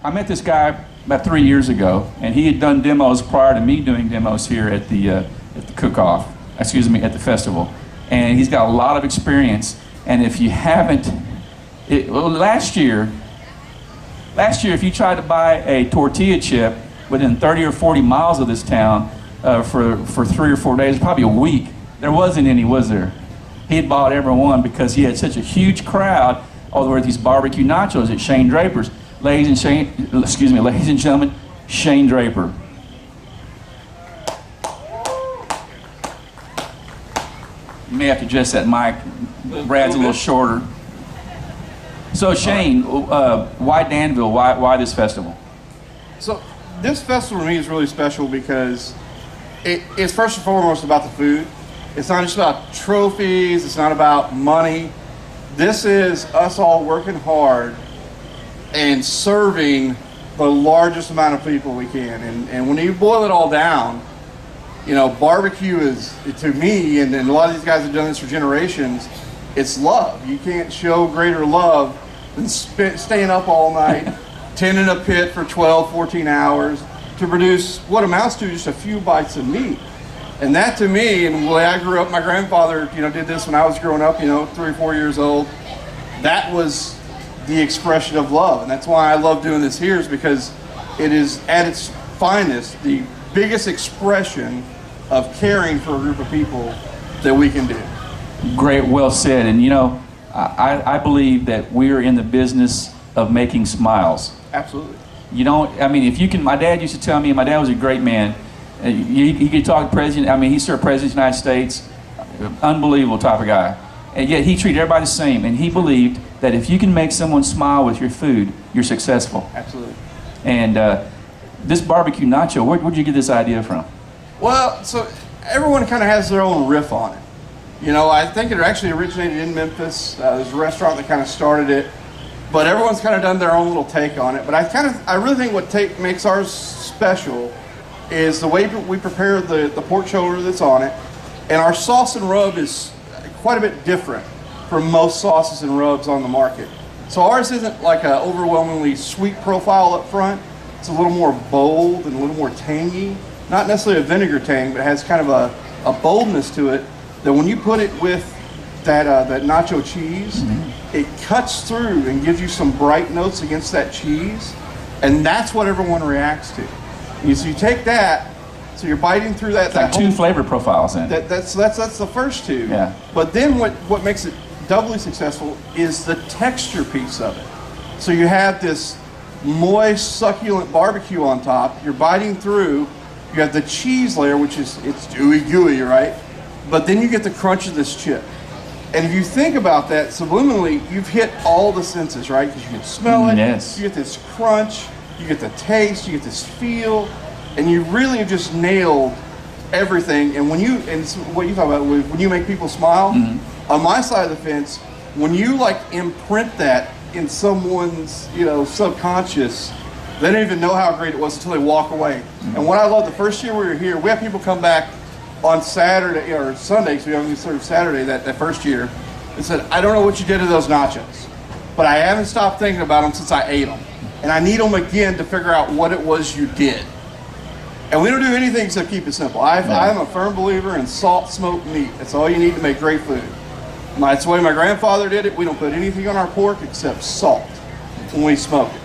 I met this guy about 3 years ago, and he had done demos prior to me doing demos here at the cook-off, excuse me, at the festival. And he's got a lot of experience. And if you haven't, last year, if you tried to buy a tortilla chip within 30 or 40 miles of this town for 3 or 4 days, probably a week, there wasn't any, was there? He had bought every one because he had such a huge crowd over these barbecue nachos at Shane Draper's. Ladies and gentlemen, Shane Draper. You may have to adjust that mic. Brad's a little shorter. So Shane, why Danville? Why this festival? So this festival to me is really special because it's first and foremost about the food. It's not just about trophies. It's not about money. This is us all working hard and serving the largest amount of people we can. And when you boil it all down, you know, barbecue is, to me, and a lot of these guys have done this for generations, it's love. You can't show greater love than staying up all night, tending a pit for 12, 14 hours to produce what amounts to just a few bites of meat. And that to me, and the way I grew up, my grandfather, you know, did this when I was growing up, you know, 3 or 4 years old. That was the expression of love. And that's why I love doing this here, is because it is at its finest, the biggest expression of caring for a group of people that we can do. Great, well said. And you know, I believe that we're in the business of making smiles. Absolutely. You don't, I mean, if you can, my dad used to tell me, and my dad was a great man, you could talk to President, I mean, he served President of the United States, unbelievable type of guy. And yet he treated everybody the same, and he believed that if you can make someone smile with your food, you're successful. Absolutely. And this barbecue nacho, where'd you get this idea from? Well, so everyone kind of has their own riff on it. You know, I think it actually originated in Memphis. There's a restaurant that kind of started it, but everyone's kind of done their own little take on it. But I really think what makes ours special is the way we prepare the pork shoulder that's on it. And our sauce and rub is quite a bit different from most sauces and rubs on the market. So ours isn't like an overwhelmingly sweet profile up front. It's a little more bold and a little more tangy. Not necessarily a vinegar tang, but it has kind of a boldness to it that when you put it with that nacho cheese, it cuts through and gives you some bright notes against that cheese. And that's what everyone reacts to. So you take that, so you're biting through that. It's like two flavor profiles in it. That's the first two. Yeah. But then what makes it doubly successful is the texture piece of it. So you have this moist, succulent barbecue on top. You're biting through. You have the cheese layer, which is, it's gooey, right? But then you get the crunch of this chip. And if you think about that subliminally, you've hit all the senses, right? Because you can smell it. Yes. You get this crunch. You get the taste. You get this feel. And you really have just nailed everything. And it's what you talk about, when you make people smile, on my side of the fence, when you like imprint that in someone's, you know, subconscious, they don't even know how great it was until they walk away. And what I love, the first year we were here, we had people come back on Saturday or Sunday, because we only served Saturday that first year, and said, I don't know what you did to those nachos, but I haven't stopped thinking about them since I ate them. And I need them again to figure out what it was you did. And we don't do anything except keep it simple. I'm a firm believer in salt, smoked meat. That's all you need to make great food. That's the way my grandfather did it. We don't put anything on our pork except salt when we smoke it.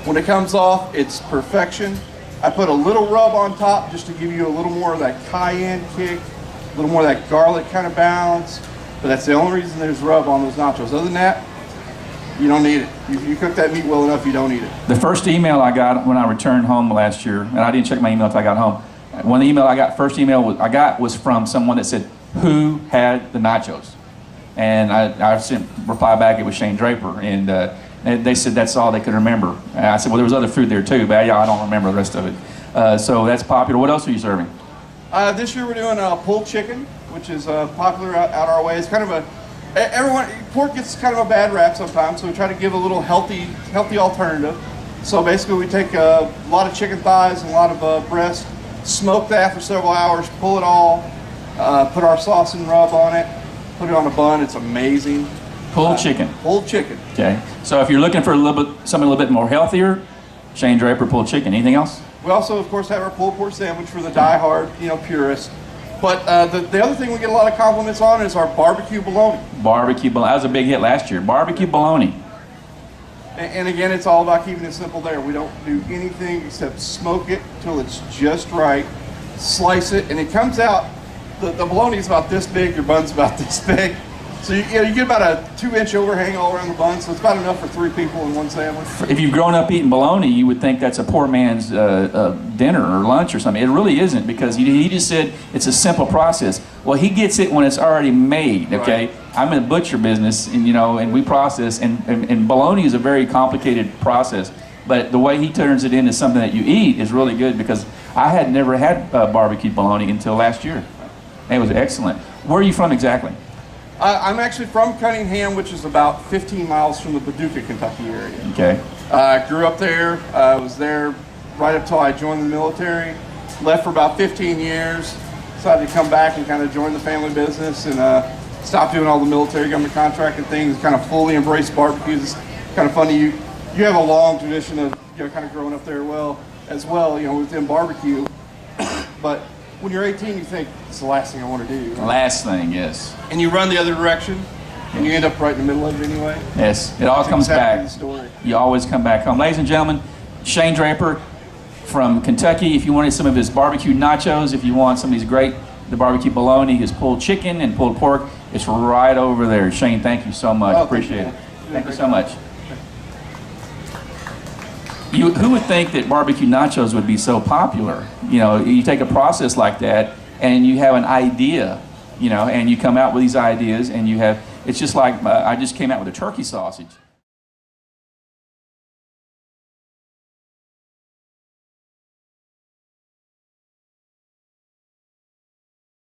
When it comes off, it's perfection. I put a little rub on top just to give you a little more of that cayenne kick, a little more of that garlic kind of balance. But that's the only reason there's rub on those nachos. Other than that, you don't need it. You cook that meat well enough, you don't need it. The first email I got when I returned home last year, and I didn't check my email until I got home. One of the first email I got was from someone that said, who had the nachos? And I sent reply back, it was Shane Draper. And they said that's all they could remember. And I said, well, there was other food there too, but yeah, I don't remember the rest of it. So that's popular. What else are you serving? This year we're doing pulled chicken, which is popular out our way. It's kind of pork gets kind of a bad rap sometimes, so we try to give a little healthy alternative. So basically we take a lot of chicken thighs and a lot of breast, smoke that for several hours, pull it all, put our sauce and rub on it, put it on a bun. It's amazing. Pulled chicken. Pulled chicken. Okay. So if you're looking for something a little bit more healthier, Shane Draper pulled chicken. Anything else? We also, of course, have our pulled pork sandwich for the die-hard, purist. But the other thing we get a lot of compliments on is our barbecue bologna. Barbecue bologna. That was a big hit last year. Barbecue bologna. And again, it's all about keeping it simple there. We don't do anything except smoke it till it's just right, slice it, and it comes out, the bologna is about this big, your bun's about this big. So you get about a 2-inch overhang all around the bun, so it's about enough for 3 people in one sandwich. If you've grown up eating bologna, you would think that's a poor man's dinner or lunch or something. It really isn't, because he just said it's a simple process. Well, he gets it when it's already made, okay? Right. I'm in the butcher business, and and we process, and bologna is a very complicated process, but the way he turns it into something that you eat is really good, because I had never had barbecue bologna until last year. It was excellent. Where are you from exactly? I'm actually from Cunningham, which is about 15 miles from the Paducah, Kentucky area. Okay. I grew up there. I was there right up till I joined the military. Left for about 15 years. Decided to come back and kind of join the family business and stop doing all the military government contracting things. Kind of fully embrace barbecues. It's kind of funny. You have a long tradition of kind of growing up there as well. Within barbecue, but when you're 18, you think it's the last thing I want to do. Right? Last thing, yes. And you run the other direction, and you end up right in the middle of it anyway. Yes, it all comes back. The story. You always come back home. Ladies and gentlemen, Shane Draper from Kentucky. If you wanted some of his barbecue nachos, if you want some of these the barbecue bologna, his pulled chicken and pulled pork, it's right over there. Shane, thank you so much. Appreciate it. Thank you so much. Who would think that barbecue nachos would be so popular? You take a process like that and you have an idea, and you come out with these ideas, and it's just like I just came out with a turkey sausage.